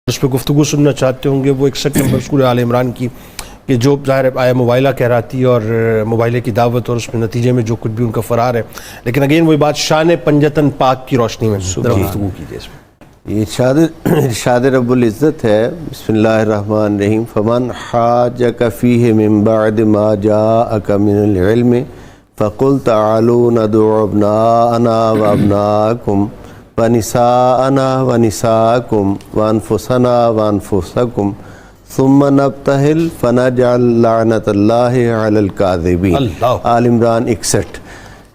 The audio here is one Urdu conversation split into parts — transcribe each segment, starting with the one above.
اس پہ گفتگو سننا چاہتے ہوں گے وہ 61 نمبر سورہ آل عمران کی کہ جو ظاہر آیا موبائلہ کہراتی اور موبائلے کی دعوت اور اس میں نتیجے میں جو کچھ بھی ان کا فرار ہے، لیکن اگین وہی بات شان پنجتن پاک کی روشنی میں گفتگو کیجیے اس میں۔ یہ ارشاد رب العزت ہے، بسم اللہ الرحمن الرحیم، فمن حاجک فیہ من بعد ما جاءک من العلم فقل تعالوا ندعو ابناءنا وابناءکم ونساءنا ونساءکم وانفسنا وانفسکم ثم نبتہل فنجعل لعنت اللہ علی الکاذبین۔ آل عمران 61۔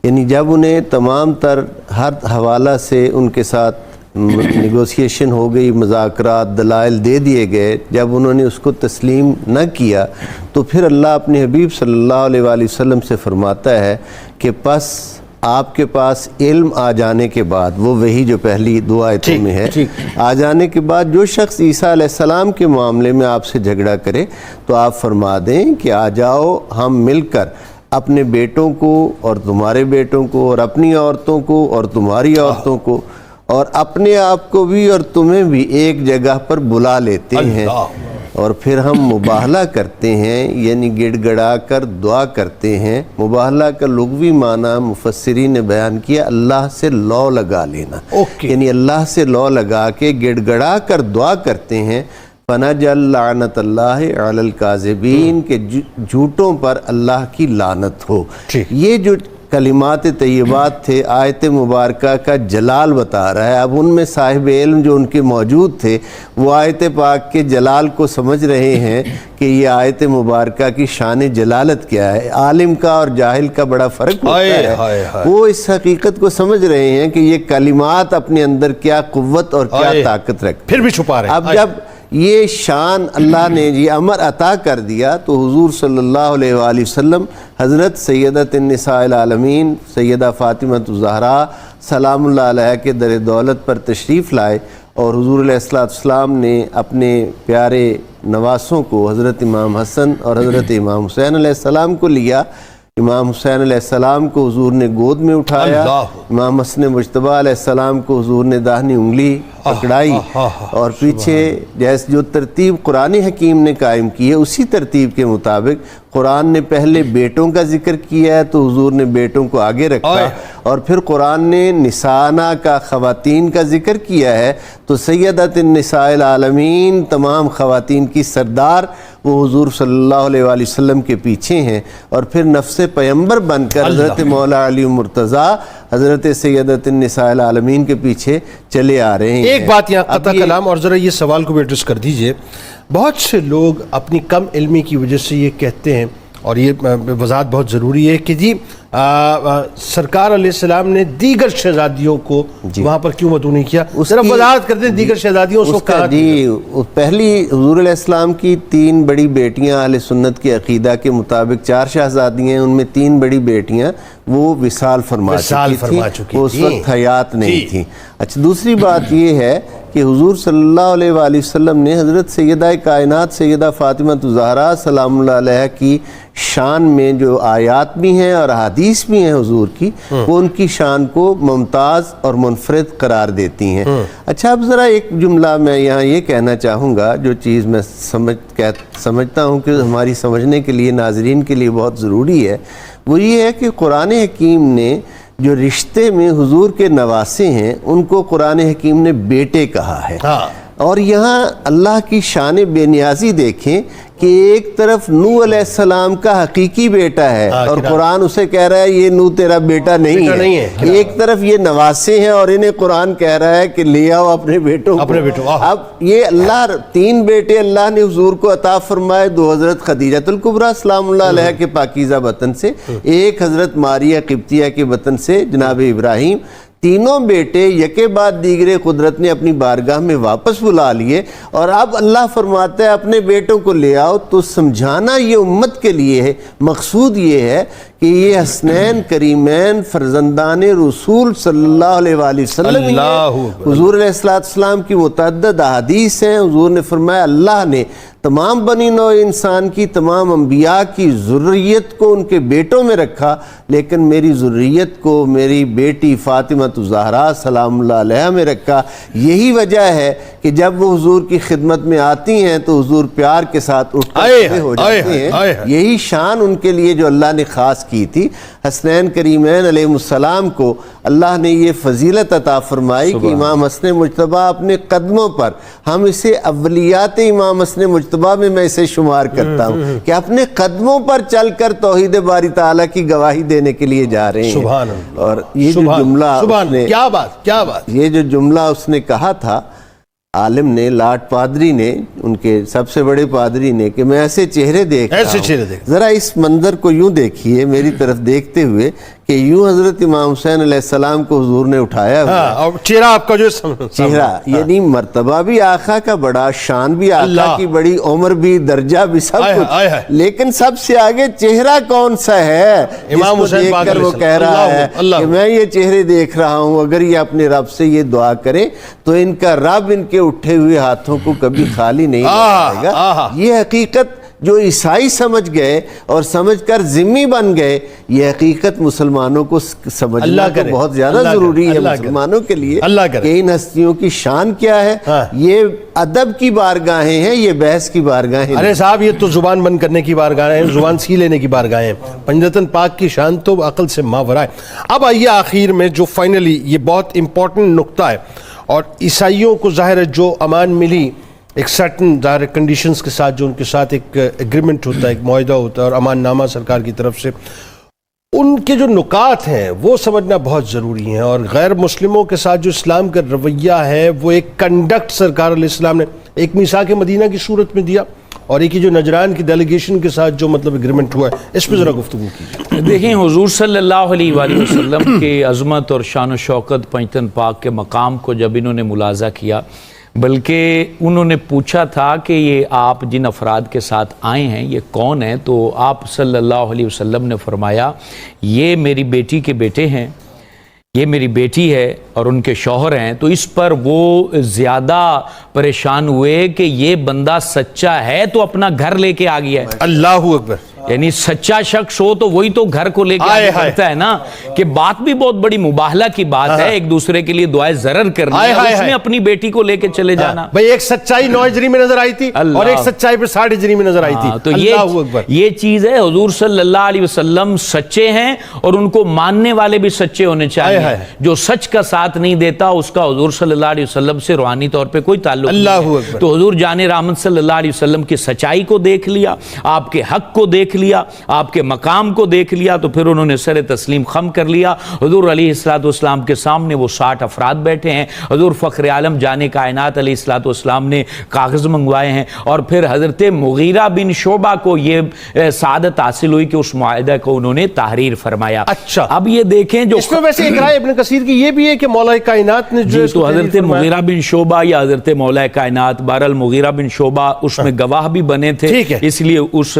یعنی جب انہیں تمام تر ہر حوالہ سے ان کے ساتھ نیگوسیشن ہو گئی، مذاکرات، دلائل دے دیے گئے، جب انہوں نے اس کو تسلیم نہ کیا تو پھر اللہ اپنے حبیب صلی اللہ علیہ وآلہ وسلم سے فرماتا ہے کہ پس آپ کے پاس علم آ جانے کے بعد، وہ وہی جو پہلی دو آیتوں میں ہے، آ جانے کے بعد جو شخص عیسیٰ علیہ السلام کے معاملے میں آپ سے جھگڑا کرے تو آپ فرما دیں کہ آ جاؤ ہم مل کر اپنے بیٹوں کو اور تمہارے بیٹوں کو اور اپنی عورتوں کو اور تمہاری عورتوں کو اور اپنے آپ کو بھی اور تمہیں بھی ایک جگہ پر بلا لیتے ہیں اور پھر ہم مباہلہ کرتے ہیں، یعنی گڑ گڑا کر دعا کرتے ہیں۔ مباہلہ کا لغوی معنی مفسرین نے بیان کیا اللہ سے لو لگا لینا، یعنی اللہ سے لو لگا کے گڑ گڑا کر دعا کرتے ہیں۔ فنجعل لعنت اللہ علی الکاذبین، کہ جھوٹوں پر اللہ کی لعنت ہو۔ یہ جو کلمات طیبات تھے آیت مبارکہ کا جلال بتا رہا ہے۔ اب ان میں صاحب علم جو ان کے موجود تھے وہ آیت پاک کے جلال کو سمجھ رہے ہیں کہ یہ آیت مبارکہ کی شان جلالت کیا ہے۔ عالم کا اور جاہل کا بڑا فرق ہوتا ہے، وہ اس حقیقت کو سمجھ رہے ہیں کہ یہ کلمات اپنے اندر کیا قوت اور کیا طاقت رکھتے ہیں، پھر بھی چھپا رہے ہیں۔ اب جب یہ شان اللہ نے یہ امر عطا کر دیا تو حضور صلی اللہ علیہ وآلہ وسلم حضرت سیدۃ النساء العالمین سیدہ فاطمہ الزہراء سلام اللہ علیہ کے در دولت پر تشریف لائے، اور حضور علیہ السلام نے اپنے پیارے نواسوں کو حضرت امام حسن اور حضرت امام حسین علیہ السلام کو لیا۔ امام حسین علیہ السلام کو حضور نے گود میں اٹھایا، امام حسن مجتبی علیہ السلام کو حضور نے داہنی انگلی پکڑائی، اور پیچھے جیسے جو ترتیب قرآن حکیم نے قائم کی ہے اسی ترتیب کے مطابق قرآن نے پہلے بیٹوں کا ذکر کیا ہے تو حضور نے بیٹوں کو آگے رکھا، اور پھر قرآن نے نساءنا کا خواتین کا ذکر کیا ہے تو سیدۃ النساء العالمین تمام خواتین کی سردار وہ حضور صلی اللہ علیہ وآلہ وسلم کے پیچھے ہیں، اور پھر نفس پیغمبر بن کر حضرت مولا علی مرتضیٰ حضرت سیدۃ النساء العالمین کے پیچھے چلے آ رہے ہیں۔ ایک بات یہاں قطع کلام، اور ذرا یہ سوال کو بھی ایڈریس کر دیجئے، بہت سے لوگ اپنی کم علمی کی وجہ سے یہ کہتے ہیں، اور یہ وضاحت بہت ضروری ہے کہ جی سرکار علیہ السلام نے دیگر شہزادیوں کو وہاں پر کیوں مدعو نہیں کیا؟ ذرا وضاحت کرتے ہیں دیگر شہزادیوں اس کا۔ جی پہلی حضور علیہ السلام کی 3 بڑی بیٹیاں اہل سنت کے عقیدہ کے مطابق 4 شہزادیاں ہیں، ان میں 3 بڑی بیٹیاں وہ وصال فرما چکی تھیں، وہ اس وقت حیات نہیں تھیں۔ اچھا دوسری بات یہ ہے کہ حضور صلی اللہ علیہ وآلہ وسلم نے حضرت سیدہ کائنات سیدہ فاطمہ الزہراء سلام اللہ علیہ کی شان میں جو آیات بھی ہیں اور حدیث بھی ہیں حضور کی، وہ ان کی شان کو ممتاز اور منفرد قرار دیتی ہیں۔ اچھا اب ذرا ایک جملہ میں یہاں یہ کہنا چاہوں گا، جو چیز میں سمجھتا ہوں کہ ہماری سمجھنے کے لیے ناظرین کے لیے بہت ضروری ہے، وہ یہ ہے کہ قرآن حکیم نے جو رشتے میں حضور کے نواسے ہیں ان کو قرآن حکیم نے بیٹے کہا ہے، اور یہاں اللہ کی شان بے نیازی دیکھیں کہ ایک طرف نوح علیہ السلام کا حقیقی بیٹا ہے اور قرآن اسے کہہ رہا ہے یہ نوح تیرا بیٹا نہیں ہے، ایک طرف یہ نواسے ہیں اور انہیں قرآن کہہ رہا ہے کہ لے آؤ اپنے بیٹوں کو۔ اب یہ اللہ 3 بیٹے اللہ نے حضور کو عطا فرمائے، 2 حضرت خدیجہ الکبریٰ سلام اللہ علیہ کے پاکیزہ بطن سے، ایک حضرت ماریہ قبطیہ کے بطن سے جناب ابراہیم۔ تینوں بیٹے یکے بعد دیگرے قدرت نے اپنی بارگاہ میں واپس بلا لیے، اور اب اللہ فرماتا ہے اپنے بیٹوں کو لے آؤ، تو سمجھانا یہ امت کے لیے ہے، مقصود یہ ہے کہ یہ حسنین کریمین فرزندان رسول صلی اللہ علیہ وآلہ وسلم ہی ہیں۔ حضور علیہ السلام کی متعدد احادیث ہیں، حضور نے فرمایا اللہ نے تمام بنی نوع انسان کی تمام انبیاء کی ذریت کو ان کے بیٹوں میں رکھا، لیکن میری ذریت کو میری بیٹی فاطمہ الزہرا سلام اللہ علیہا میں رکھا۔ یہی وجہ ہے کہ جب وہ حضور کی خدمت میں آتی ہیں تو حضور پیار کے ساتھ اٹھ کر کھڑے ہو جاتے ہیں۔ یہی شان ان کے لیے جو اللہ نے خاص کی تھی۔ حسنین کریمین علیہ السلام کو اللہ نے یہ فضیلت عطا فرمائی کہ امام حسن مجتبی اپنے قدموں پر، ہم اسے اولیات امام حسن مجتبی میں اسے شمار کرتا ہوں کہ اپنے قدموں پر چل کر توحید باری تعالیٰ کی گواہی دینے کے لیے جا رہے ہیں۔ سبحان اللہ۔ اور یہ جو جملہ کیا بات یہ جو جملہ اس نے کہا تھا عالم نے، لاٹ پادری نے، ان کے سب سے بڑے پادری نے، کہ میں ایسے چہرے دیکھ رہا ہوں۔ ذرا اس منظر کو یوں دیکھیے میری طرف دیکھتے ہوئے کہ یوں حضرت امام حسین علیہ السلام کو حضور نے اٹھایا ہوا، اور چہرہ آپ کا جو چہرہ یعنی مرتبہ بھی آقا کا بڑا، شان بھی آقا کی بڑی، عمر بھی، درجہ بھی، سب کچھ، لیکن سب سے آگے چہرہ کون سا ہے امام حسین دیکھ کر وہ کہہ رہا ہے کہ میں یہ چہرے دیکھ رہا ہوں، اگر یہ اپنے رب سے یہ دعا کریں تو ان کا رب ان کے اٹھے ہوئے ہاتھوں کو کبھی خالی نہیں رکھے گا۔ یہ حقیقت جو عیسائی سمجھ گئے اور سمجھ کر ذمہ بن گئے، یہ حقیقت مسلمانوں کو سمجھنا تو بہت زیادہ ضروری ہے مسلمانوں کے لیے کہ ان ہستیوں کی شان کیا ہے۔ یہ ادب کی بارگاہیں ہیں، یہ بحث کی بارگاہیں۔ ارے صاحب یہ تو زبان بند کرنے کی بارگاہیں ہیں، زبان سی لینے کی بارگاہیں ہیں۔ پنجتن پاک کی شان تو عقل سے ماورا ہے۔ اب آئیے آخر میں جو فائنلی یہ بہت امپورٹنٹ نقطہ ہے، اور عیسائیوں کو ظاہر ہے جو امان ملی ایک سرٹن ظاہر کنڈیشنز کے ساتھ، جو ان کے ساتھ ایک ایگریمنٹ ہوتا ہے، ایک معاہدہ ہوتا ہے اور امان نامہ سرکار کی طرف سے، ان کے جو نکات ہیں وہ سمجھنا بہت ضروری ہیں۔ اور غیر مسلموں کے ساتھ جو اسلام کا رویہ ہے وہ ایک کنڈکٹ سرکار علیہ السلام نے ایک میثاق مدینہ کی صورت میں دیا، اور ایک جو نجران کی ڈیلیگیشن کے ساتھ جو مطلب ایگریمنٹ ہوا ہے، اس پہ ذرا گفتگو کیجیے۔ دیکھیں حضور صلی اللہ علیہ وآلہ وسلم کے عظمت اور شان و شوکت پنجتن پاک کے مقام کو جب انہوں نے ملاحظہ کیا، بلکہ انہوں نے پوچھا تھا کہ یہ آپ جن افراد کے ساتھ آئے ہیں یہ کون ہیں، تو آپ صلی اللہ علیہ وسلم نے فرمایا یہ میری بیٹی کے بیٹے ہیں، یہ میری بیٹی ہے اور ان کے شوہر ہیں۔ تو اس پر وہ زیادہ پریشان ہوئے کہ یہ بندہ سچا ہے تو اپنا گھر لے کے آ گیا ہے۔ اللہ اکبر۔ یعنی سچا شخص ہو تو وہی تو گھر کو لے کے آگے بڑھتا ہے نا، کہ بات بھی بہت بڑی مباہلہ کی بات ہے، ایک دوسرے کے لیے دعائے ضرر کرنا ہے، اس میں اپنی بیٹی کو لے کے چلے جانا۔ بھئی ایک سچائی 9 ہجری میں نظر آئی تھی اور ایک سچائی پہ 60 ہجری میں نظر آئی تھی۔ تو یہ چیز ہے، حضور صلی اللہ علیہ وسلم سچے ہیں اور ان کو ماننے والے بھی سچے ہونے چاہیے۔ جو سچ کا ساتھ نہیں دیتا اس کا حضور صلی اللہ علیہ وسلم سے روحانی طور پہ کوئی تعلق نہیں ہے۔ تو حضور جان رحمت صلی اللہ علیہ وسلم کی سچائی کو دیکھ لیا، آپ کے حق کو دیکھ لیا، آپ کے مقام کو دیکھ لیا، تو پھر انہوں نے سر تسلیم خم کر لیا۔ حضور علیہ السلام کے سامنے وہ 60 افراد بیٹھے ہیں، حضور فخر عالم جان کائنات علیہ السلام نے کاغذ منگوائے ہیں، اور پھر حضرت مغیرہ بن شعبہ کو یہ سعادت حاصل ہوئی کہ اس معاہدہ کو انہوں نے تحریر فرمایا۔ اچھا اب یہ دیکھیں جو اس میں ویسے ایک رائے ابن کثیر کی یہ بھی ہے کہ مولا کائنات نے جو تو حضرت مغیرہ بن شعبہ یا حضرت مولا کائنات، بہرحال مغیرہ بن شعبہ اس میں گواہ بھی بنے تھے، اس لیے اس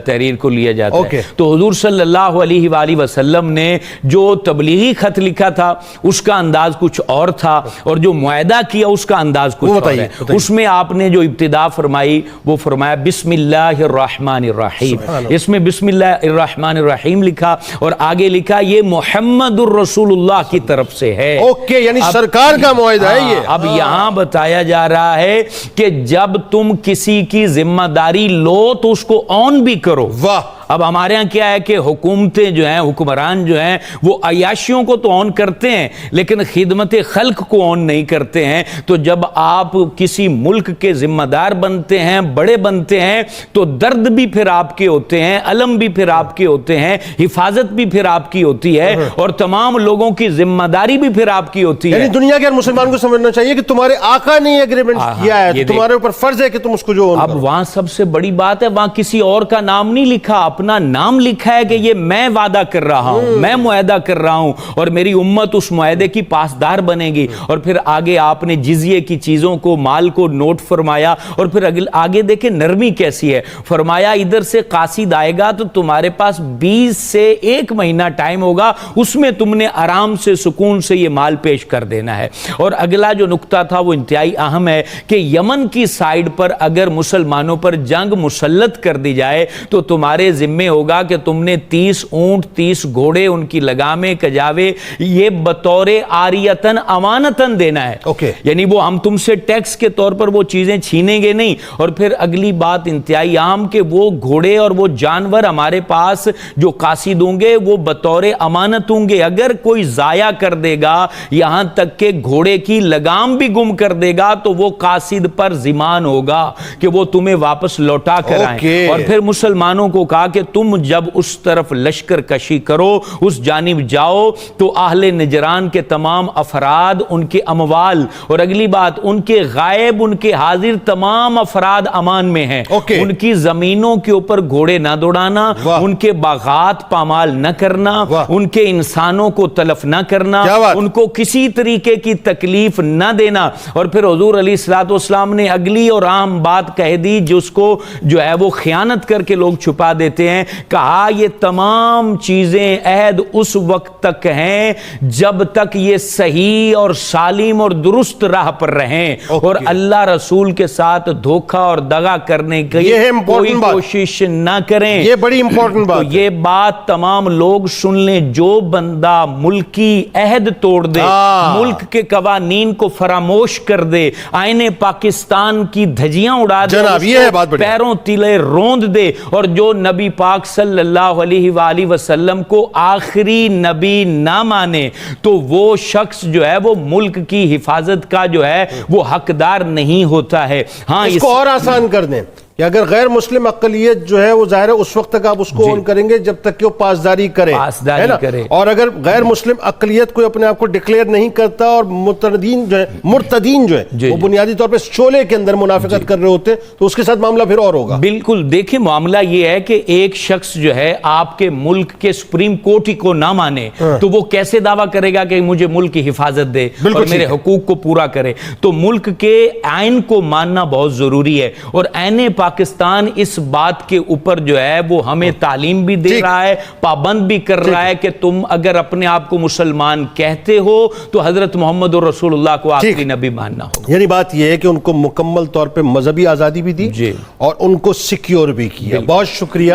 تحریر کو لیا جاتا ہے۔ تو حضور صلی اللہ علیہ وآلہ وسلم نے جو تبلیغی خط لکھا تھا اس کا انداز کچھ اور تھا، اور جو معاہدہ کیا اس کا انداز کچھ اور ہے۔ اس میں آپ نے جو ابتدا فرمائی وہ فرمایا بسم اللہ الرحمن الرحیم، اس میں بسم اللہ الرحمن الرحیم لکھا اور آگے لکھا یہ محمد الرسول اللہ کی طرف سے ہے۔ اوکے، یعنی سرکار کا معاہدہ ہے یہ۔ اب یہاں بتایا جا رہا ہے کہ جب تم کسی کی ذمہ داری لو تو اس کو آن بھی کرو۔ واہ۔ اب ہمارے ہاں کیا ہے کہ حکومتیں جو ہیں، حکمران جو ہیں، وہ عیاشیوں کو تو آن کرتے ہیں لیکن خدمت خلق کو آن نہیں کرتے ہیں۔ تو جب آپ کسی ملک کے ذمہ دار بنتے ہیں، بڑے بنتے ہیں، تو درد بھی پھر آپ کے ہوتے ہیں، علم بھی پھر آپ کے ہوتے ہیں، حفاظت بھی پھر آپ کی ہوتی ہے، اور تمام لوگوں کی ذمہ داری بھی پھر آپ کی ہوتی ہے۔ یعنی دنیا کے ہر مسلمان کو سمجھنا چاہیے کہ تمہارے آقا نے یہ ایگریمنٹ کیا ہے، تمہارے اوپر فرض ہے کہ تم اس کو جو اب وہاں سب سے بڑی بات ہے وہاں کسی اور کا نام نہیں لکھا، اپنا نام لکھا ہے کہ یہ میں وعدہ کر رہا ہوں، میں معاہدہ کر رہا ہوں اور میری امت اس معاہدے کی پاسدار بنے گی. اور پھر آگے آپ نے جزیے کی چیزوں کو، مال کو نوٹ فرمایا. اور پھر آگے دیکھیں نرمی کیسی ہے. فرمایا ادھر سے قاصد آئے گا تو تمہارے پاس 20 سے 1 مہینہ ٹائم ہوگا، اس میں تم نے آرام سے سکون سے یہ مال پیش کر دینا ہے. اور اگلا جو نقطہ تھا وہ انتہائی اہم ہے کہ یمن کی سائیڈ پر اگر مسلمانوں پر جنگ مسلط کر دی جائے تو تمہارے ذمے ہوگا کہ تم نے 30 اونٹ، 30 گھوڑے، ان کی لگامیں، کجاوے، یہ بطور عاریتن امانتن دینا ہے. یعنی وہ ہم تم سے ٹیکس کے طور پر وہ چیزیں چھینیں گے نہیں. اور پھر اگلی بات انتہائی عام کہ وہ گھوڑے اور وہ جانور ہمارے پاس جو قاصد ہوں گے وہ بطور امانت ہوں گے. اگر کوئی ضائع کر دے گا، یہاں تک کہ گھوڑے کی لگام بھی گم کر دے گا، تو وہ قاصد پر ضمان ہوگا کہ وہ تمہیں واپس لوٹا کر آئیں. اور پھر مسلمانوں کو کہا کہ تم جب اس طرف لشکر کشی کرو، اس جانب جاؤ، تو اہل نجران کے تمام افراد، ان کے اموال، اور اگلی بات ان کے غائب، ان کے حاضر تمام افراد امان میں ہیں. ان کی زمینوں کے اوپر گھوڑے نہ دوڑانا، ان کے باغات پامال نہ کرنا، ان کے انسانوں کو تلف نہ کرنا، ان کو کسی طریقے کی تکلیف نہ دینا. اور پھر حضور علیہ الصلوۃ والسلام نے اگلی اور عام بات کہہ دی جس کو جو ہے وہ خیانت کر کے لوگ چھپا دیتے ہیں. کہا یہ تمام چیزیں عہد اس وقت تک ہیں جب تک یہ صحیح اور سالم اور درست راہ پر رہیں، اور اللہ رسول کے ساتھ دھوکہ اور دغا کرنے کی کوئی کوشش نہ کریں. یہ بڑی امپورٹنٹ بات ہے. یہ بات تمام لوگ سن لیں. جو بندہ ملکی عہد توڑ دے، ملک کے قوانین کو فراموش کر دے، آئین پاکستان کی دھجیاں اڑا دے، پیروں تلے روند دے، اور جو نبی پاک صلی اللہ علیہ وآلہ وسلم کو آخری نبی نہ مانے، تو وہ شخص جو ہے وہ ملک کی حفاظت کا جو ہے وہ حقدار نہیں ہوتا ہے. ہاں اس کو اور آسان کر دیں کہ اگر غیر مسلم اقلیت جو ہے وہ ظاہر ہے اس وقت تک آپ اس کو اون کریں گے جب تک کہ وہ پاسداری کرے. اور اگر غیر مسلم اقلیت کوئی اپنے آپ کو ڈکلیئر نہیں کرتا اور مرتدین جو ہے وہ بنیادی طور پہ شعلے کے اندر منافقت کر رہے ہوتے ہیں تو اس کے ساتھ معاملہ پھر اور ہوگا. بالکل. دیکھیں معاملہ یہ ہے کہ ایک شخص جو ہے آپ کے ملک کے سپریم کورٹ ہی کو نہ مانے تو وہ کیسے دعویٰ کرے گا کہ مجھے ملک کی حفاظت دے اور میرے حقوق کو پورا کرے. تو ملک کے آئین کو ماننا بہت ضروری ہے. اور آئین پاکستان اس بات کے اوپر جو ہے وہ ہمیں تعلیم بھی دے رہا ہے، پابند بھی کر رہا ہے کہ تم اگر اپنے آپ کو مسلمان کہتے ہو تو حضرت محمد رسول اللہ کو آخری نبی ماننا ہو. یعنی بات یہ ہے کہ ان کو مکمل طور پہ مذہبی آزادی بھی دی اور ان کو سیکیور بھی کیا. بہت شکریہ.